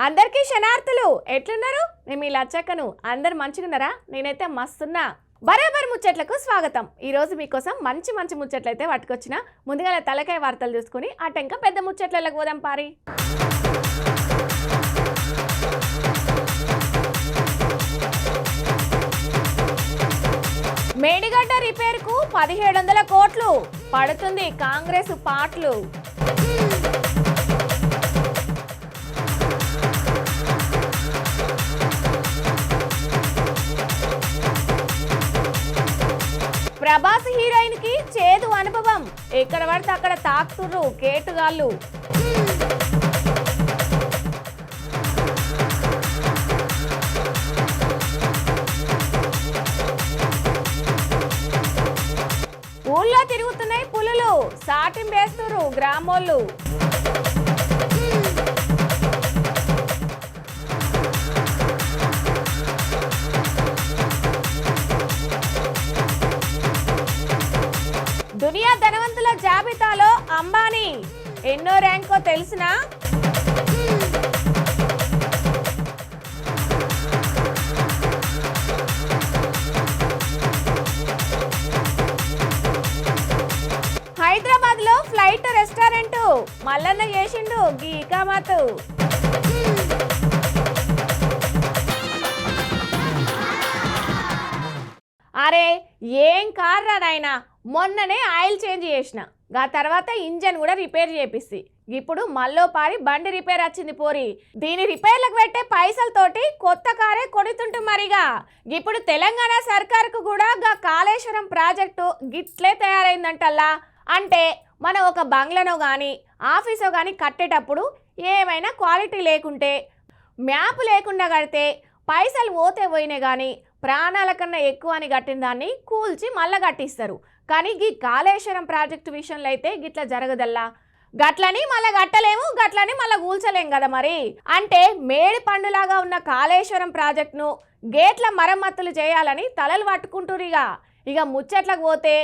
అందరికీ శనార్థులు ఎట్లున్నారు? నేను మీ లచ్చక్కను. అందరు మంచిగున్నారా? నేనైతే మస్తున్నా. బరాబర్ ముచ్చట్లకు స్వాగతం. ఈ రోజు మీకోసం మంచి మంచి ముచ్చట్లయితే పట్టుకొచ్చిన. ముందుగా తలకాయ వార్తలు చూసుకుని అటెంక పెద్ద ముచ్చట్లకు పోదాం పారి. మేడిగడ్డ రిపేర్కు 1700 కోట్లు పడుతుంది కాంగ్రెస్ పాటలు. ప్రభాస్ హీరోయిన్ కి చేదు అనుభవం. ఎక్కడ పడితే అక్కడ తాకుతుర్రు కేటుగాళ్ళు. ఊళ్ళో తిరుగుతున్నాయి పులులు, సాటింపేస్తుర్రు గ్రామోళ్ళు. దునియా ధనవంతుల జాబితాలో అంబానీ ఎన్నో ర్యాంకో తెలిసినా? హైదరాబాద్ లో ఫ్లైట్ రెస్టారెంట్ మల్లన్న చేసిండు గీ ఇకామతు. అరే ఏం కార్ రా నాయనా, మొన్ననే ఆయిల్ చేంజ్ చేసిన, ఆ తర్వాత ఇంజన్ కూడా రిపేర్ చేపిస్తి. ఇప్పుడు మళ్ళో పారి బండి రిపేర్ వచ్చింది పోరి. దీని రిపేర్లకు పెట్టే పైసలతోటి కొత్త కారే కొడుతుంటు మరిగా. ఇప్పుడు తెలంగాణ సర్కారుకు కూడా గా కాళేశ్వరం ప్రాజెక్టు గిట్లే తయారైందంటల్లా. అంటే మనం ఒక బంగ్లానో కానీ ఆఫీసో కానీ కట్టేటప్పుడు ఏమైనా క్వాలిటీ లేకుంటే, మ్యాప్ లేకుండా కడితే పైసలు పోతే పోయినాయి కానీ ప్రాణాల కన్నా ఎక్కువ అని కట్టిన దాన్ని కూల్చి మళ్ళా కట్టిస్తారు. కానీ ఈ కాళేశ్వరం ప్రాజెక్టు విషయంలో అయితే గిట్లా జరగదల్లా. గట్లని మళ్ళీ కట్టలేము, గట్లని మళ్ళీ కూల్చలేం కదా మరి. అంటే మేడి పండులాగా ఉన్న కాళేశ్వరం ప్రాజెక్టును గేట్ల మరమ్మతులు చేయాలని తలలు పట్టుకుంటురిగా. ఇక ముచ్చట్లకు పోతే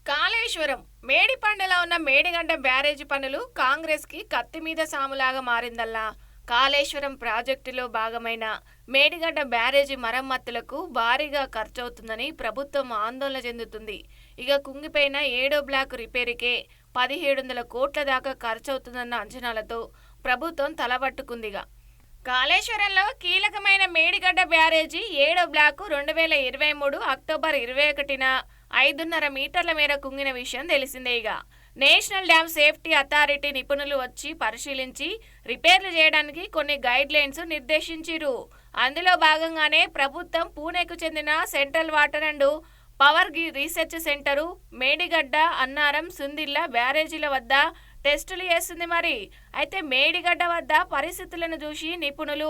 కాళేశ్వరం మేడిపండులో ఉన్న మేడిగడ్డ బ్యారేజీ పనులు కాంగ్రెస్ కి కత్తి మీద సాములాగా మారిందల్లా. కాళేశ్వరం ప్రాజెక్టులో భాగమైన మేడిగడ్డ బ్యారేజీ మరమ్మతులకు భారీగా ఖర్చవుతుందని ప్రభుత్వం ఆందోళన చెందుతుంది. ఇక కుంగిపోయిన 7వ బ్లాక్ రిపేరుకే 1700 కోట్ల దాకా ఖర్చవుతుందన్న అంచనాలతో ప్రభుత్వం తలబట్టుకుందిగా. కాళేశ్వరంలో కీలకమైన మేడిగడ్డ బ్యారేజీ 7వ బ్లాకు 2023 అక్టోబర్ 21న 5.5 మీటర్ల మేర కుంగిన విషయం తెలిసిందేగా. నేషనల్ డ్యామ్ సేఫ్టీ అథారిటీ నిపుణులు వచ్చి పరిశీలించి రిపేర్లు చేయడానికి కొన్ని గైడ్ లైన్స్ నిర్దేశించారు. అందులో భాగంగానే ప్రభుత్వం పూణేకు చెందిన central water and power research centre Medigadda, Annaram, Sundilla బ్యారేజీల వద్ద టెస్టులు చేస్తుంది మరి. అయితే మేడిగడ్డ వద్ద పరిస్థితులను చూసి నిపుణులు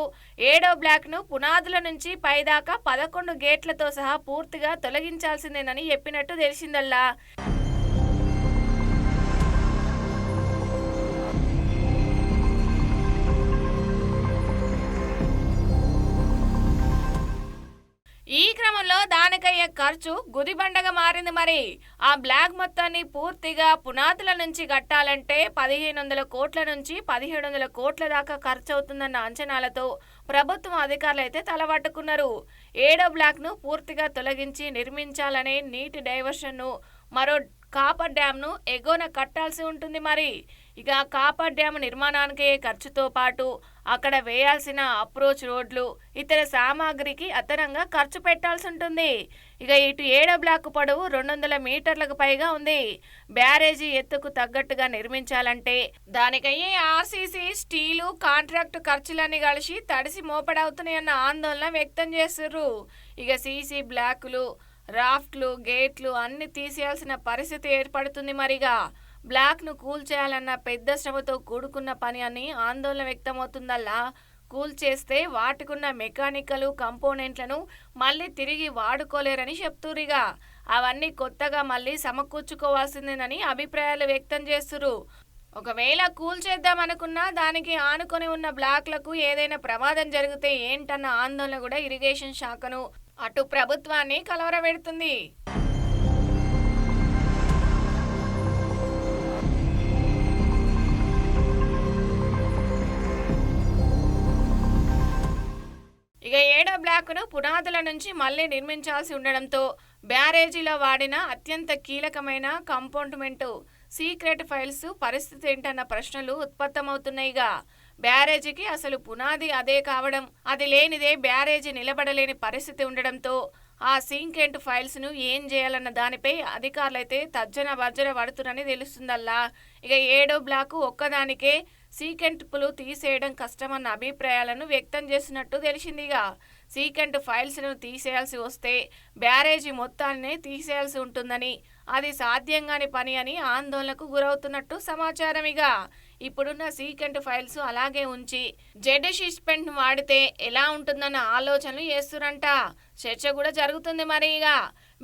7వ బ్లాక్ను పునాదుల నుంచి పైదాకా 11 గేట్లతో సహా పూర్తిగా తొలగించాల్సిందేనని చెప్పినట్టు తెలిసిందల్లా. ఈ క్రమంలో దానికయ్యే ఖర్చు గుదిబండగా మారింది మరి. ఆ బ్లాక్ మొత్తాన్ని పూర్తిగా పునాదుల నుంచి కట్టాలంటే 1500 కోట్ల నుంచి 1700 కోట్ల దాకా ఖర్చు అవుతుందన్న అంచనాలతో ప్రభుత్వం అధికారులు అయితే తలబట్టుకున్నారు. 7వ బ్లాక్ను పూర్తిగా తొలగించి నిర్మించాలనే నీటి డైవర్షన్ను, మరో కాపర్ డ్యామ్ను ఎగోన కట్టాల్సి ఉంటుంది మరి. ఇక కాపర్ డ్యామ్ నిర్మాణానికి ఖర్చుతో పాటు అక్కడ వేయాల్సిన అప్రోచ్ రోడ్లు, ఇతర సామాగ్రికి అదనంగా ఖర్చు పెట్టాల్సి ఉంటుంది. ఇక ఇటు 7వ బ్లాక్ పొడవు 200 మీటర్లకు పైగా ఉంది. బ్యారేజీ ఎత్తుకు తగ్గట్టుగా నిర్మించాలంటే దానికయ్యే ఆర్సీసీ, స్టీలు, కాంట్రాక్టు ఖర్చులన్నీ కలిసి తడిసి మోపడవుతున్నాయన్న ఆందోళన వ్యక్తం చేస్తుర్రు. ఇక సీసీ బ్లాకులు, రాఫ్ట్లు, గేట్లు అన్ని తీసేయాల్సిన పరిస్థితి ఏర్పడుతుంది మరిగా. బ్లాక్ను కూల్చేయాలన్న పెద్ద శ్రమతో కూడుకున్న పని అని ఆందోళన వ్యక్తమవుతుందల్లా. కూల్చేస్తే వాటికున్న మెకానికల్ కంపోనెంట్లను మళ్ళీ తిరిగి వాడుకోలేరని చెప్తురిగా. అవన్నీ కొత్తగా మళ్ళీ సమకూర్చుకోవాల్సిందేనని అభిప్రాయాలు వ్యక్తం చేస్తురు. ఒకవేళ కూల్చేద్దామనుకున్నా దానికి ఆనుకొని ఉన్న బ్లాక్లకు ఏదైనా ప్రమాదం జరిగితే ఏంటన్న ఆందోళన కూడా ఇరిగేషన్ శాఖను అటు ప్రభుత్వాన్ని కలవరపెడుతుంది. ఇక ఏడో బ్లాక్ను పునాదుల నుంచి మళ్లీ నిర్మించాల్సి ఉండడంతో బ్యారేజీలో వాడిన అత్యంత కీలకమైన కంపోర్ట్మెంటు సీక్రెట్ ఫైల్స్ పరిస్థితి ఏంటన్న ప్రశ్నలు ఉత్పత్తమవుతున్నాయిగా. బ్యారేజీకి అసలు పునాది అదే కావడం, అది లేనిదే బ్యారేజీ నిలబడలేని పరిస్థితి ఉండడంతో ఆ సీక్రెట్ ఫైల్స్ ను ఏం చేయాలన్న దానిపై అధికారులైతే తర్జన భర్జన పడుతున్నారని తెలుస్తుందల్లా. ఇక ఏడో బ్లాకు ఒక్కదానికే సీకెంట్పులు తీసేయడం కష్టమన్న అభిప్రాయాలను వ్యక్తం చేస్తున్నట్టు తెలిసిందిగా. సీకెంట్ ఫైల్స్ను తీసేయాల్సి వస్తే బ్యారేజీ మొత్తాన్ని తీసేయాల్సి ఉంటుందని, అది సాధ్యంగాని పని అని ఆందోళనకు గురవుతున్నట్టు సమాచారం. ఇక ఇప్పుడున్న సీకెంట్ ఫైల్స్ అలాగే ఉంచి జెడ్ షిప్మెంట్ వాడితే ఎలా ఉంటుందన్న ఆలోచనలు చేస్తురంట. చర్చ కూడా జరుగుతుంది. మరి ఇక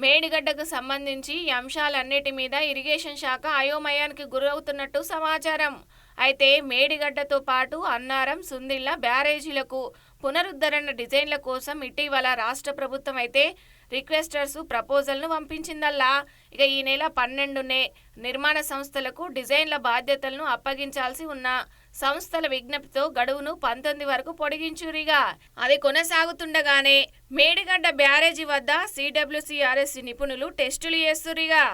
మేడిగడ్డకు సంబంధించి ఈ అంశాలన్నిటి మీద ఇరిగేషన్ శాఖ అయోమయానికి గురవుతున్నట్టు సమాచారం. అయితే మేడిగడ్డతో పాటు అన్నారం, సుందిళ్ల బ్యారేజీలకు పునరుద్ధరణ డిజైన్ల కోసం ఇటీవల రాష్ట్ర ప్రభుత్వం అయితే రిక్వెస్టర్స్ ప్రపోజల్ను పంపించిందల్లా. ఇక ఈ నెల 12నే నిర్మాణ సంస్థలకు డిజైన్ల బాధ్యతలను అప్పగించాల్సి ఉన్న సంస్థల విజ్ఞప్తితో గడువును 19 వరకు పొడిగించురిగా. అది కొనసాగుతుండగానే మేడిగడ్డ బ్యారేజీ వద్ద CWCRS నిపుణులు టెస్టులు చేస్తురిగా.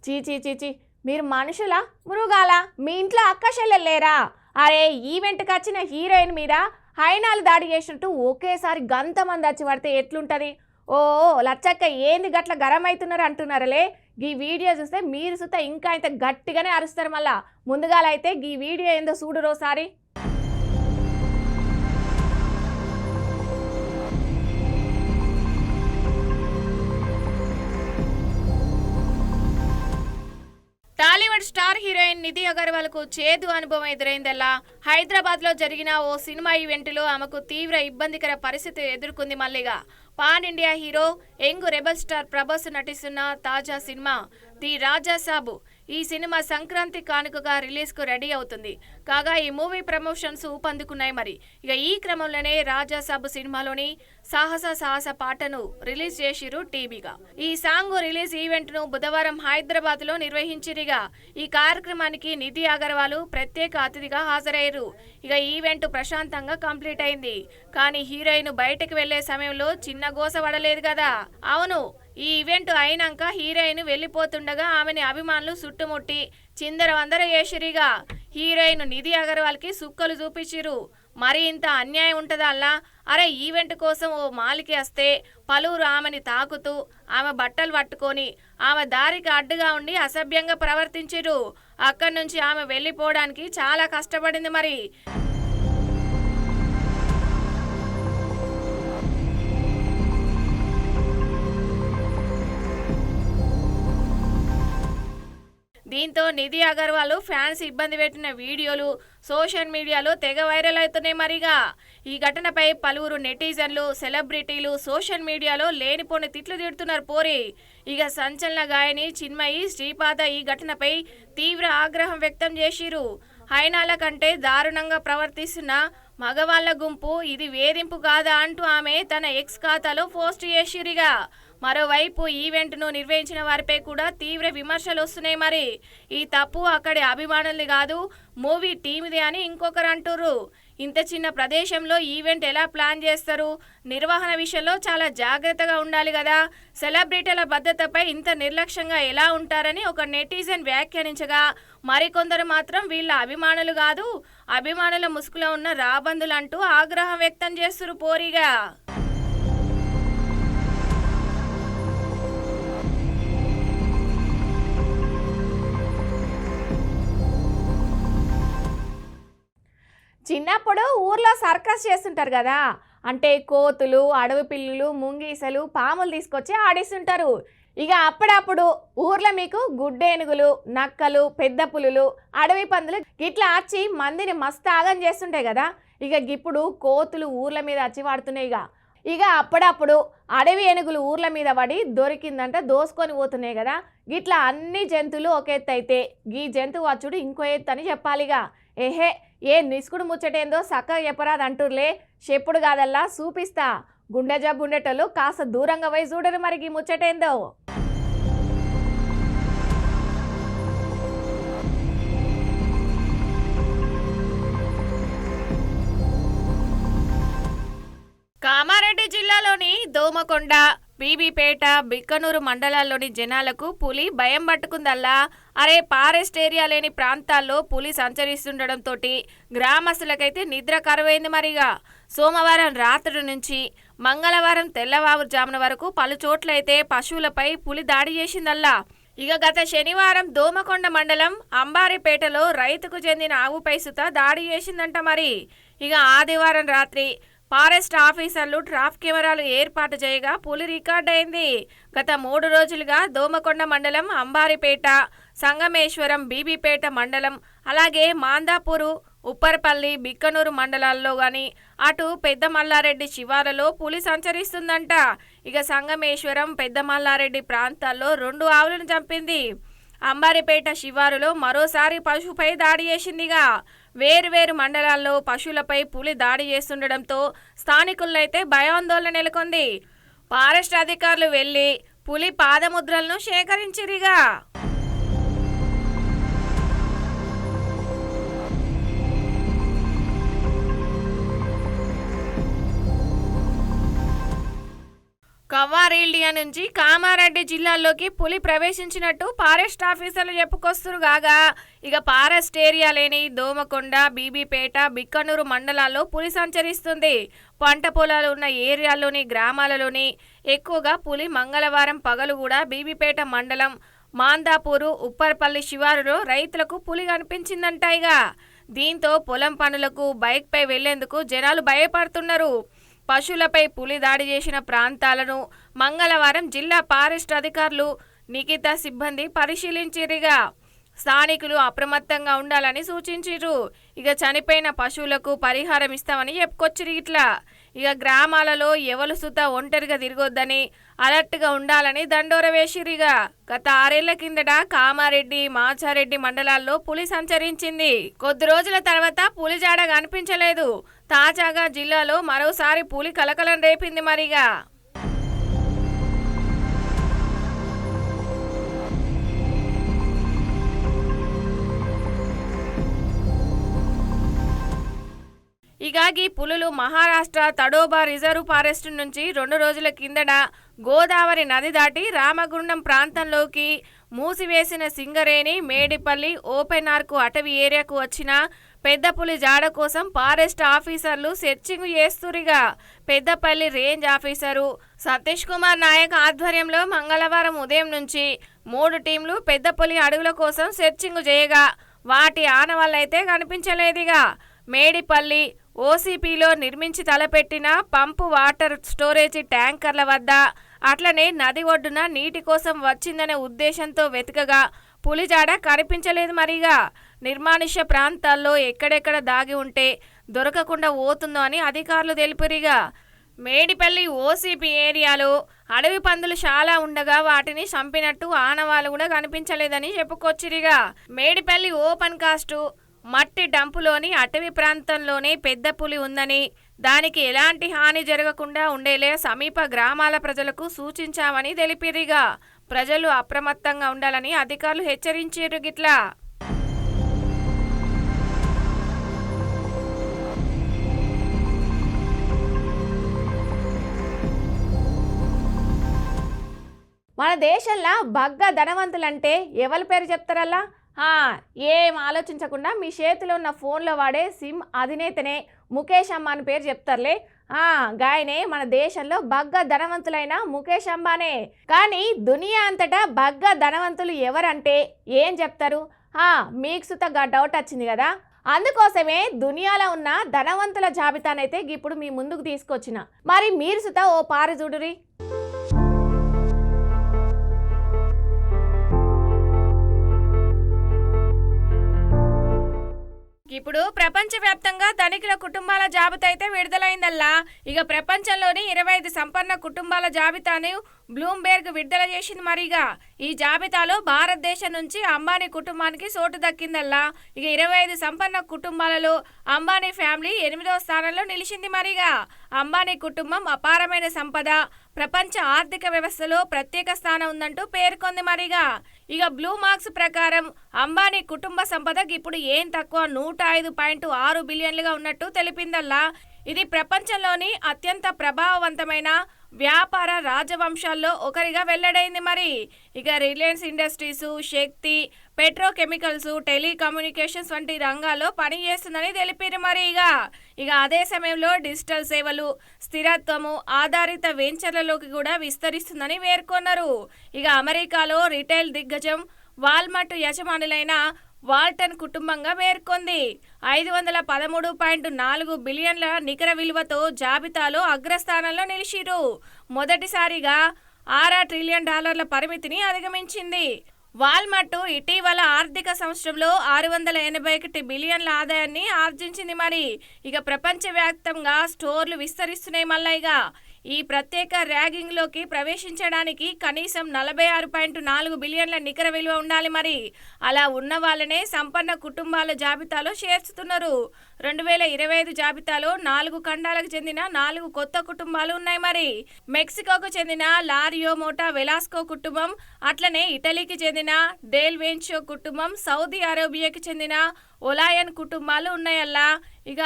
చీచీ మీరు మనుషుల మృగాల? మీ ఇంట్లో అక్కచెల్లెలు లేరా? అరే ఈవెంట్కి వచ్చిన హీరోయిన్ మీద హైనాలు దాడి చేసినట్టు ఒకేసారి గంతమంది వచ్చి పడితే ఎట్లుంటుంది? ఓ లచ్చక్క ఏంది గట్ల గరం అవుతున్నారు అంటున్నారలే. ఈ వీడియో చూస్తే మీరు సుత ఇంకా ఇంత గట్టిగానే అరుస్తారు. మళ్ళా ముందుగాలైతే ఈ వీడియో ఏందో చూడురోసారి. టాలీవుడ్ స్టార్ హీరోయిన్ నిధి అగర్వాల్ కు చేదు అనుభవం ఎదురైందల్లా. హైదరాబాద్ లో జరిగిన ఓ సినిమా ఈవెంట్ లో ఆమెకు తీవ్ర ఇబ్బందికర పరిస్థితి ఎదుర్కొంది. మల్లిగా pan India hero young rebel star Prabhas నటిస్తున్న తాజా సినిమా ది రాజా సాబు ఈ సినిమా సంక్రాంతి కానుకగా రిలీజ్ కు రెడీ అవుతుంది. కాగా ఈ మూవీ ప్రమోషన్స్ ఊపందుకున్నాయి. మరి ఇక ఈ క్రమంలోనే రాజా సాబు సినిమాలోని సాహస పాటను రిలీజ్ చేసిరు టీవీగా. ఈ సాంగ్ రిలీజ్ ఈవెంట్ ను బుధవారం హైదరాబాద్ లో నిర్వహించిరిగా. ఈ కార్యక్రమానికి నిధి అగర్వాల్ ప్రత్యేక అతిథిగా హాజరయ్యారు. ఇక ఈవెంట్ ప్రశాంతంగా కంప్లీట్ అయింది. కానీ హీరోయిన్ బయటకు వెళ్లే సమయంలో చిన్న గోస పడలేదు కదా. అవును, ఈ ఈవెంట్ అయినాక హీరోయిన్ వెళ్లిపోతుండగా ఆమెని అభిమానులు చుట్టుముట్టి చిందరవందర చేసిరిగా. హీరోయిన్ నిధి అగర్వాల్ కి సుక్కలు చూపించిరు. మరి ఇంత అన్యాయం ఉంటదా అల్లా? అరే ఈవెంట్ కోసం ఓ మాలికి వస్తే పలువురు ఆమెని తాకుతూ ఆమె బట్టలు పట్టుకొని ఆమె దారికి అడ్డుగా ఉండి అసభ్యంగా ప్రవర్తించిరు. అక్కడి నుంచి ఆమె వెళ్లిపోవడానికి చాలా కష్టపడింది. మరి దీంతో నిధి అగర్వాల్ ఫ్యాన్స్ ఇబ్బంది పెట్టిన వీడియోలు సోషల్ మీడియాలో తెగ వైరల్ అవుతున్నాయి. మరిగా ఈ ఘటనపై పలువురు నెటిజన్లు, సెలబ్రిటీలు సోషల్ మీడియాలో లేనిపోని తిట్లు తిడుతున్నారు. పోరి ఇక సంచలన గాయని చిన్మయి శ్రీపాద ఈ ఘటనపై తీవ్ర ఆగ్రహం వ్యక్తం చేసిరు. హైనాల కంటే దారుణంగా ప్రవర్తిస్తున్న మగవాళ్ల గుంపు ఇది వేధింపు కాదా అంటూ ఆమె తన ఎక్స్ ఖాతాలో పోస్ట్ చేసిరిగా. మరోవైపు ఈవెంట్ ను నిర్వహించిన వారిపై కూడా తీవ్ర విమర్శలు వస్తున్నాయి. మరి ఈ తప్పు అక్కడి అభిమానులు కాదు, మూవీ టీమ్దే అని ఇంకొకరు అంటుర్రు. ఇంత చిన్న ప్రదేశంలో ఈవెంట్ ఎలా ప్లాన్ చేస్తారు? నిర్వహణ విషయంలో చాలా జాగ్రత్తగా ఉండాలి కదా. సెలబ్రిటీల భద్రతపై ఇంత నిర్లక్ష్యంగా ఎలా ఉంటారని ఒక నెటిజన్ వ్యాఖ్యానించగా, మరికొందరు మాత్రం వీళ్ళ అభిమానులు కాదు, అభిమానుల ముసుగులో ఉన్న రాబందులు అంటూ ఆగ్రహం వ్యక్తం చేస్తున్నారు. పోరిగా చిన్నప్పుడు ఊర్లో సర్కస్ చేస్తుంటారు కదా, అంటే కోతులు, అడవి పిల్లులు, ముంగీసలు, పాములు తీసుకొచ్చి ఆడిస్తుంటారు. ఇక అప్పుడప్పుడు ఊర్లో మీకు గుడ్డేనుగులు, నక్కలు, పెద్ద పులులు, అడవి పందులు గిట్లా వచ్చి మందిని మస్తు ఆగం చేస్తుంటాయి కదా. ఇక ఇప్పుడు కోతులు ఊర్ల మీద వచ్చి వాడుతున్నాయి. ఇక అప్పుడప్పుడు అడవి ఏనుగులు ఊర్ల మీద పడి దొరికిందంట దోసుకొని పోతున్నాయి కదా, గిట్లా అన్ని జంతువులు ఒక ఎత్తు అయితే గీ జంతువు వచ్చుడు ఇంకో ఎత్తు అని చెప్పాలిగా. ఏహే ఏ నిస్కుడు ముచ్చటేందో చక్కగా చెప్పరాదు అంటుర్లే, చెప్పుడు కాదల్లా చూపిస్తా. గుండె జబ్బు ఉండేటోళ్ళు కాస్త దూరంగా పోయి చూడరు మరి గీ ముచ్చటేందో. కామారెడ్డి జిల్లాలోని దోమకొండ, బీబీపేట, బిక్కనూరు మండలాల్లోని జనాలకు పులి భయం పట్టుకుందల్లా. అరే ఫారెస్ట్ ఏరియా లేని ప్రాంతాల్లో పులి సంచరిస్తుండడంతో గ్రామస్తులకైతే నిద్ర కరువైంది. మరిగా సోమవారం రాత్రి నుంచి మంగళవారం తెల్లవారుజామున వరకు పలు చోట్లయితే పశువులపై పులి దాడి చేసిందల్లా. ఇక గత శనివారం దోమకొండ మండలం అంబారిపేటలో రైతుకు చెందిన ఆవుపై సుత దాడి చేసిందంట. మరి ఇక ఆదివారం రాత్రి ఫారెస్ట్ ఆఫీసర్లు ట్రాప్ కెమెరాలు ఏర్పాటు చేయగా పులి రికార్డ్ అయింది. గత 3 రోజులుగా దోమకొండ మండలం అంబారిపేట, సంగమేశ్వరం, బీబీపేట మండలం, అలాగే మాందాపూరు, ఉప్పర్పల్లి, బిక్కనూరు మండలాల్లో గాని అటు పెద్ద మల్లారెడ్డి శివారులో పులి సంచరిస్తుందంట. ఇక సంగమేశ్వరం, పెద్ద మల్లారెడ్డి ప్రాంతాల్లో 2 ఆవులను చంపింది. అంబారిపేట శివారులో మరోసారి పశువుపై దాడి చేసిందిగా. వేరువేరు మండలాల్లో పశువులపై పులి దాడి చేస్తుండడంతో స్థానికులైతే భయాందోళన నెలకొంది. ఫారెస్ట్ అధికారులు వెళ్లి పులి పాదముద్రలను సేకరించిరిగా. కవ్వారేల్డియా నుంచి కామారెడ్డి జిల్లాలోకి పులి ప్రవేశించినట్టు ఫారెస్ట్ ఆఫీసర్లు చెప్పుకొస్తురు కాగా, ఇక ఫారెస్ట్ ఏరియా లేని దోమకొండ, బీబీపేట, బిక్కనూరు మండలాల్లో పులి సంచరిస్తుంది. పంట పొలాలు ఉన్న ఏరియాల్లోని గ్రామాలలోని ఎక్కువగా పులి మంగళవారం పగలు కూడా బీబీపేట మండలం మాందాపూరు, ఉప్పర్పల్లి శివారులో రైతులకు పులి కనిపించిందంట. ఇక దీంతో పొలం పనులకు బైక్పై వెళ్లేందుకు జనాలు భయపడుతున్నారు. పశువులపై పులి దాడి చేసిన ప్రాంతాలను మంగళవారం జిల్లా ఫారెస్ట్ అధికారులు, నిఖిత సిబ్బంది పరిశీలించిరిగా. స్థానికులు అప్రమత్తంగా ఉండాలని సూచించారు. ఇక చనిపోయిన పశువులకు పరిహారం ఇస్తామని చెప్పుకొచ్చిరు. ఇట్లా ఇక గ్రామాలలో ఎవరు సుత ఒంటరిగా తిరగొద్దని, అలర్ట్గా ఉండాలని దండోర వేసిరిగా. గత 6 ఏళ్ల కిందట కామారెడ్డి, మాచారెడ్డి మండలాల్లో పులి సంచరించింది. కొద్ది రోజుల తర్వాత పులి జాడ కనిపించలేదు. తాజాగా జిల్లాలో మరోసారి పులి కలకలం రేపింది. మరిగా ఇక ఈ పులులు మహారాష్ట్ర తడోబా రిజర్వ్ ఫారెస్ట్ నుంచి 2 రోజుల కిందట గోదావరి నది దాటి రామగుండం ప్రాంతంలోకి మూసివేసిన సింగరేణి, మేడిపల్లి, ఓపెన్ ఆర్కు అటవీ ఏరియాకు వచ్చిన పెద్ద పులి జాడ కోసం ఫారెస్ట్ ఆఫీసర్లు సెర్చింగ్ చేస్తురిగా. పెద్దపల్లి రేంజ్ ఆఫీసరు సతీష్ కుమార్ నాయక్ ఆధ్వర్యంలో మంగళవారం ఉదయం నుంచి 3 టీంలు పెద్ద పులి అడుగుల కోసం సెర్చింగ్ చేయగా వాటి ఆనవాళ్ళైతే కనిపించలేదుగా. మేడిపల్లి ఓసీపీలో నిర్మించి తలపెట్టిన పంపు వాటర్ స్టోరేజీ ట్యాంకర్ల వద్ద, అట్లనే నది ఒడ్డున నీటి కోసం వచ్చిందనే ఉద్దేశంతో వెతకగా పులి జాడ కనిపించలేదు. మరిగా నిర్మానుష్య ప్రాంతాల్లో ఎక్కడెక్కడ దాగి ఉంటే దొరకకుండా పోతుందో అని అధికారులు తెలిపిరిగా. మేడిపల్లి ఓసీపీ ఏరియాలో అడవి పందులు చాలా ఉండగా వాటిని చంపినట్టు ఆనవాళ్ళు కూడా కనిపించలేదని చెప్పుకొచ్చిరిగా. మేడిపల్లి ఓపెన్ కాస్టు మట్టి డంపులోని అటవీ ప్రాంతంలోనే పెద్ద పులి ఉందని, దానికి ఎలాంటి హాని జరగకుండా ఉండేలే సమీప గ్రామాల ప్రజలకు సూచించామని తెలిపిరిగా. ప్రజలు అప్రమత్తంగా ఉండాలని అధికారులు హెచ్చరించారు. గిట్లా మన దేశంలో బగ్గా ధనవంతులంటే ఎవరి పేరు చెప్తారల్లా? ఏం ఆలోచించకుండా మీ చేతిలో ఉన్న ఫోన్లో వాడే సిమ్ అధినేతనే ముఖేష్ అంబానీ పేరు చెప్తారులే. గాయనే మన దేశంలో బగ్గా ధనవంతులైన ముఖేష్ అంబానీ. కానీ దునియా అంతటా బగ్గా ధనవంతులు ఎవరంటే ఏం చెప్తారు? మీకు సుతగా డౌట్ వచ్చింది కదా, అందుకోసమే దునియాలో ఉన్న ధనవంతుల జాబితానైతే ఇప్పుడు మీ ముందుకు తీసుకొచ్చిన. మరి మీరు సుత ఓ పారి చూడురి. ఇప్పుడు ప్రపంచవ్యాప్తంగా ధనికుల కుటుంబాల జాబితా అయితే విడుదలైందల్లా. ఇక ప్రపంచంలోని 25 సంపన్న కుటుంబాల జాబితాను బ్లూంబెర్గ్ విడుదల చేసింది. మరిగా ఈ జాబితాలో భారతదేశం నుంచి అంబానీ కుటుంబానికి చోటు దక్కిందల్లా. ఇక 25 సంపన్న కుటుంబాలలో అంబానీ ఫ్యామిలీ 8వ స్థానంలో నిలిచింది. మరిగా అంబానీ కుటుంబం అపారమైన సంపద, ప్రపంచ ఆర్థిక వ్యవస్థలో ప్రత్యేక స్థానం ఉందంటూ పేర్కొంది. మరిగా ఇక బ్లూ మార్క్స్ ప్రకారం అంబానీ కుటుంబ సంపదకి ఇప్పుడు ఏం తక్కువ 105.6 బిలియన్లుగా ఉన్నట్టు తెలిపిందల్లా. ఇది ప్రపంచంలోని అత్యంత ప్రభావవంతమైన వ్యాపార రాజవంశాల్లో ఒకరిగా వెల్లడైంది. మరి ఇక రిలయన్స్ ఇండస్ట్రీస్, శక్తి, పెట్రోకెమికల్స్, టెలికమ్యూనికేషన్స్ వంటి రంగాల్లో పనిచేస్తుందని తెలిపారు. మరి ఇక అదే సమయంలో డిజిటల్ సేవలు, స్థిరత్వము ఆధారిత వెంచర్లలోకి కూడా విస్తరిస్తుందని పేర్కొన్నారు. ఇక అమెరికాలో రిటైల్ దిగ్గజం వాల్మార్ట్ యజమానులైన వాల్టన్ కుటుంబంగా పేర్కొంది. 513.4 బిలియన్ల నికర విలువతో జాబితాలో అగ్రస్థానంలో నిలిచిరు. మొదటిసారిగా $6 ట్రిలియన్ పరిమితిని అధిగమించింది. వాల్మార్ట్ ఇటీవల ఆర్థిక సంవత్సరంలో 681 బిలియన్ల ఆదాయాన్ని ఆర్జించింది. మరి ఇక ప్రపంచవ్యాప్తంగా స్టోర్లు విస్తరిస్తున్నాయి. మళ్ళా ఈ ప్రత్యేక ర్యాంకింగ్ లోకి ప్రవేశించడానికి కనీసం 46.4 బిలియన్ల నికర విలువ ఉండాలి. మరి అలా ఉన్న వాళ్ళనే సంపన్న కుటుంబాల జాబితాలో చేర్చుతున్నారు. 2025 జాబితాలో 4 ఖండాలకు చెందిన 4 కొత్త కుటుంబాలు ఉన్నాయి. మరి మెక్సికోకు చెందిన లారియో మోటా వెలాస్కో కుటుంబం, అట్లనే ఇటలీకి చెందిన డేల్ వెన్షో కుటుంబం, సౌదీ అరేబియాకి చెందిన ఒలాయన్ కుటుంబాలు ఉన్నాయల్లా. ఇక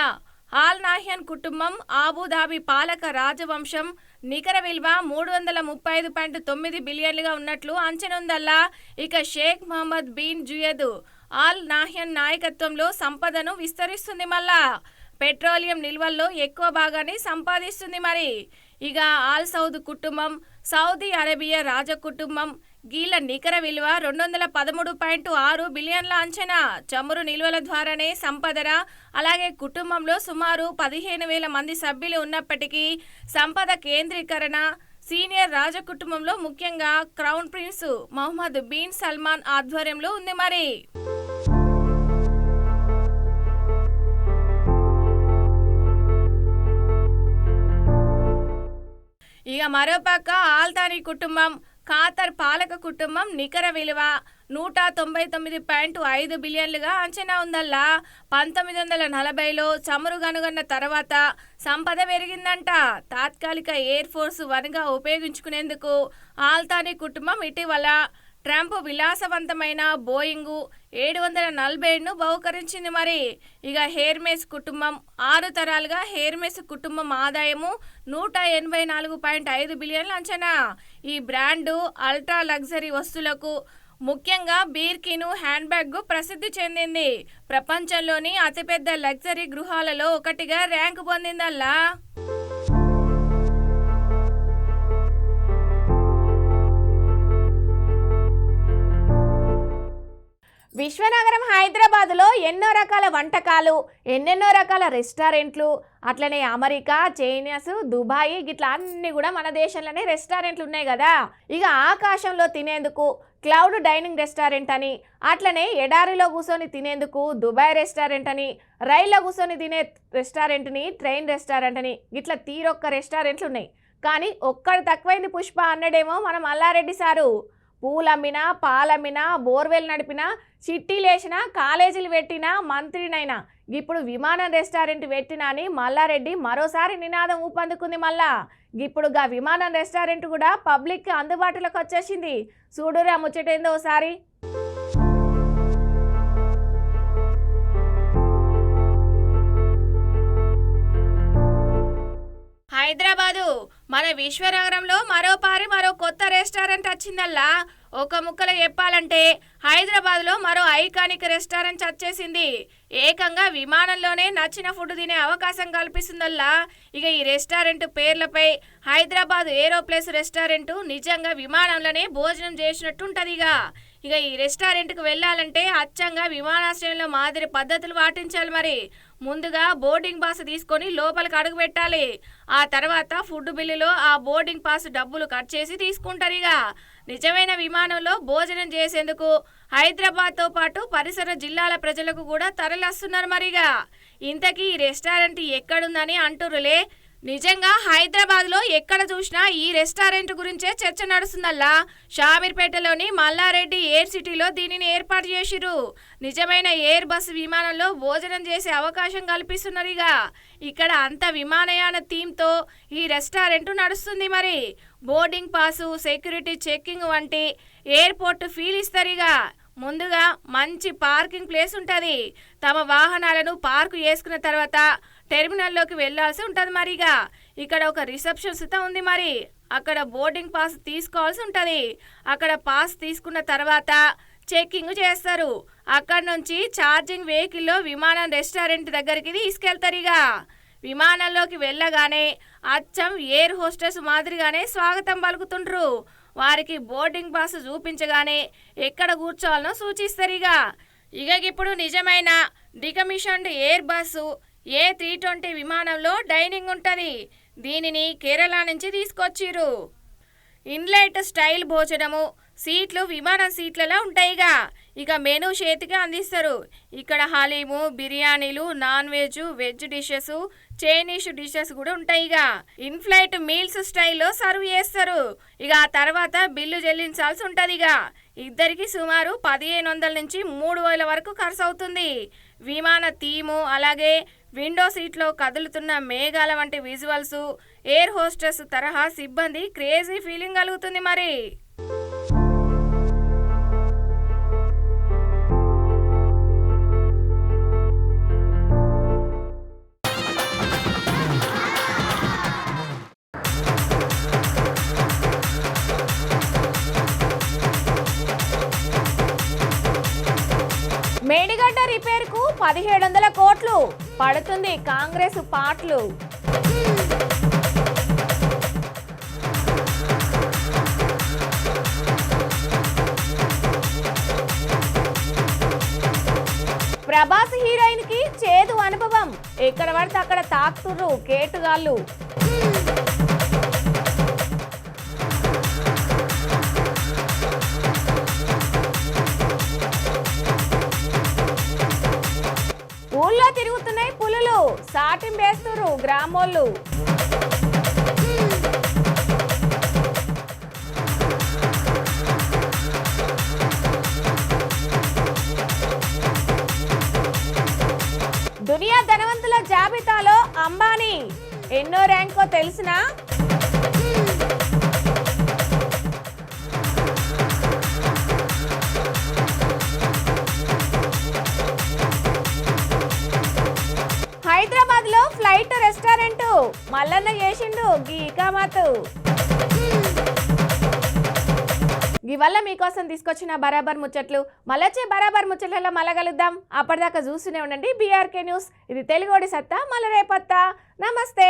ఆల్ నాహ్యాన్ కుటుంబం, ఆబుధాబి పాలక రాజవంశం నికర విలువ 335.9 బిలియన్లుగా ఉన్నట్లు అంచనుందల్లా. ఇక షేక్ మహమ్మద్ బిన్ జుయద్ ఆల్ నాహ్యాన్ నాయకత్వంలో సంపదను విస్తరిస్తుంది. మళ్ళా పెట్రోలియం నిల్వల్లో ఎక్కువ భాగాన్ని సంపాదిస్తుంది. మరి ఇక ఆల్ సౌద్ కుటుంబం, సౌదీ అరేబియా రాజ కుటుంబం గీల నికర విలువ 213.6 బిలియన్ల అంచనా. చమురు నిల్వల ద్వారానే సంపదన. అలాగే కుటుంబంలో సుమారు 15,000 మంది సభ్యులు ఉన్నప్పటికీ సంపద కేంద్రీకరణ సీనియర్ రాజకుటుంబంలో ముఖ్యంగా crown prince Mohammed bin Salman ఆధ్వర్యంలో ఉంది. మరి ఇక మరోపక్క ఆల్తానీ కుటుంబం, ఖాతర్ పాలక కుటుంబం నికర విలువ 199.5 బిలియన్లుగా అంచనా ఉందల్లా. 1940లో చమురు కనుగొన్న తర్వాత సంపద పెరిగిందంట. తాత్కాలిక ఎయిర్ ఫోర్స్ వన్గా ఉపయోగించుకునేందుకు ఆల్తానీ కుటుంబం ఇటీవల ట్రంప్ విలాసవంతమైన బోయింగ్ 747ను బహుకరించింది. మరి ఇక హెర్మెస్ కుటుంబం 6 తరాలుగా హెర్మెస్ కుటుంబం ఆదాయము 184.5 బిలియన్ల అంచనా. ఈ బ్రాండు అల్ట్రా లగ్జరీ వస్తువులకు ముఖ్యంగా బీర్కిను హ్యాండ్ బ్యాగ్ ప్రసిద్ధి చెందింది. ప్రపంచంలోని అతిపెద్ద లగ్జరీ గృహాలలో ఒకటిగా ర్యాంకు పొందిందల్లా. విశ్వనగరం హైదరాబాద్లో ఎన్నో రకాల వంటకాలు, ఎన్నెన్నో రకాల రెస్టారెంట్లు, అట్లనే అమెరికా, చైనాస్, దుబాయ్ గిట్లా అన్నీ కూడా మన దేశంలోనే రెస్టారెంట్లు ఉన్నాయి కదా. ఇక ఆకాశంలో తినేందుకు క్లౌడ్ డైనింగ్ రెస్టారెంట్ అని, అట్లనే ఎడారిలో కూర్చొని తినేందుకు దుబాయ్ రెస్టారెంట్ అని, రైల్లో కూర్చొని తినే రెస్టారెంట్ని ట్రైన్ రెస్టారెంట్ అని ఇట్లా తీరొక్క రెస్టారెంట్లు ఉన్నాయి. కానీ ఒక్కడు తక్కువైంది పుష్ప అన్నడేమో మన మల్లారెడ్డి సారు. పూలమ్మినా, పాలమ్మినా, బోర్వెల్ నడిపినా, చిట్టీలేసినా, కాలేజీలు పెట్టినా, మంత్రినైనా ఇప్పుడు విమానం రెస్టారెంట్ పెట్టినా అని మల్లారెడ్డి మరోసారి నినాదం ఊపందుకుంది. మళ్ళా ఇప్పుడు గా విమానం రెస్టారెంట్ కూడా పబ్లిక్కి అందుబాటులోకి వచ్చేసింది. చూడురా ముచ్చటేందో ఒకసారి. హైదరాబాదు మన విశ్వనగరంలో మరో కొత్త రెస్టారెంట్ వచ్చిందల్లా. ఒక ముక్కలో చెప్పాలంటే హైదరాబాద్లో మరో ఐకానిక్ రెస్టారెంట్ వచ్చేసింది. ఏకంగా విమానంలోనే నచ్చిన ఫుడ్ తినే అవకాశం కల్పిస్తుందల్లా. ఇక ఈ రెస్టారెంట్ పేర్లపై హైదరాబాద్ ఏరోప్లేస్ రెస్టారెంట్ నిజంగా విమానంలోనే భోజనం చేసినట్టుంటది. ఇక ఈ రెస్టారెంట్కి వెళ్ళాలంటే అచ్చంగా విమానాశ్రయంలో మాదిరి పద్ధతులు పాటించాలి. మరి ముందుగా బోర్డింగ్ పాస్ తీసుకొని లోపలికి అడుగు పెట్టాలి. ఆ తర్వాత ఫుడ్ బిల్లులో ఆ బోర్డింగ్ పాస్ డబ్బులు కట్ చేసి తీసుకుంటారు. ఇక నిజమైన విమానంలో భోజనం చేసేందుకు హైదరాబాద్తో పాటు పరిసర జిల్లాల ప్రజలకు కూడా తరలిస్తున్నారు. మరిగా ఇంతకీ ఈ రెస్టారెంట్ ఎక్కడుందని అంటురులే. నిజంగా హైదరాబాద్ లో ఎక్కడ చూసినా ఈ రెస్టారెంట్ గురించే చర్చ నడుస్తుందల్లా. షామీర్పేటలోని మల్లారెడ్డి ఎయిర్ సిటీలో దీనిని ఏర్పాటు చేసిరు. నిజమైన ఎయిర్ బస్ విమానంలో భోజనం చేసే అవకాశం కల్పిస్తున్నారు. ఇక్కడ అంత విమానయాన థీమ్ తో ఈ రెస్టారెంట్ నడుస్తుంది. మరి బోర్డింగ్ పాసు, సెక్యూరిటీ చెక్కింగ్ వంటి ఎయిర్పోర్ట్ ఫీల్ ఇస్తారు. ముందుగా మంచి పార్కింగ్ ప్లేస్ ఉంటుంది. తమ వాహనాలను పార్కు చేసుకున్న తర్వాత టెర్మినల్లోకి వెళ్లాల్సి ఉంటుంది. మరిగా ఇక్కడ ఒక రిసెప్షన్ సుతా ఉంది. మరి అక్కడ బోర్డింగ్ పాస్ తీసుకోవాల్సి ఉంటుంది. అక్కడ పాస్ తీసుకున్న తర్వాత చెక్కింగ్ చేస్తారు. అక్కడ నుంచి ఛార్జింగ్ వెహికల్లో విమానం రెస్టారెంట్ దగ్గరికి తీసుకెళ్తారు. విమానంలోకి వెళ్ళగానే అచ్చం ఎయిర్ హోస్టెస్ మాదిరిగానే స్వాగతం పలుకుతుండ్రు. వారికి బోర్డింగ్ పాస్ చూపించగానే ఎక్కడ కూర్చోవాలనో సూచిస్తారు. ఇక ఇప్పుడు నిజమైన డికమిషన్డ్ ఎయిర్ బస్సు A320 విమానంలో డైనింగ్ ఉంటుంది. దీనిని కేరళ నుంచి తీసుకొచ్చిర్రు. ఇన్లైట్ స్టైల్ భోజనము, సీట్లు విమానం సీట్లలో ఉంటాయి. ఇక మెనూ చేతిగా అందిస్తారు. ఇక్కడ హలీము, బిర్యానీలు, non veg, veg dishes, Chinese dishes కూడా ఉంటాయి. ఇన్ఫ్లైట్ మీల్స్ స్టైల్లో సర్వ్ చేస్తారు. ఇక ఆ తర్వాత బిల్లు చెల్లించాల్సి ఉంటుంది. ఇద్దరికి సుమారు 1500 నుంచి 3000 వరకు ఖర్చు అవుతుంది. విమాన థీము, అలాగే విండో సీట్లో కదులుతున్న మేఘాల వంటి విజువల్స్, ఎయిర్ హోస్టెస్ తరహా సిబ్బంది క్రేజీ ఫీలింగ్ కలుగుతుంది. మరి మేడిగడ్డ రిపేర్కు 1700 కోట్లు పడుతుంది కాంగ్రెస్ పాటలు. ప్రభాస్ హీరోయిన్ కి చేదు అనుభవం. ఎక్కడ పడితే అక్కడ తాకుతుర్రు కేటుగాళ్ళు. ఊళ్ళో తిరుగుతున్నాయి పులులు, సాటింపేస్తుర్రు గ్రామోళ్ళు. దునియా ధనవంతుల జాబితాలో అంబానీ ఎన్నో ర్యాంకో తెలిసినా? హైదరాబాద్ లో ఫ్లైట్ రెస్టారెంట్ మల్లన్న చేసిండు గీ ఇకామతు. ఇవల్ల మీకోసం తీసుకొచ్చిన బరాబర్ ముచ్చట్లు. మళ్ళొచ్చే బరాబర్ ముచ్చట్లలో మళ్ళా కలుద్దాం. అప్పటిదాకా చూస్తూనే ఉండండి BRK న్యూస్. ఇది తెలుగోడి సత్తా, మళ్ళీ రేపత్తా. నమస్తే.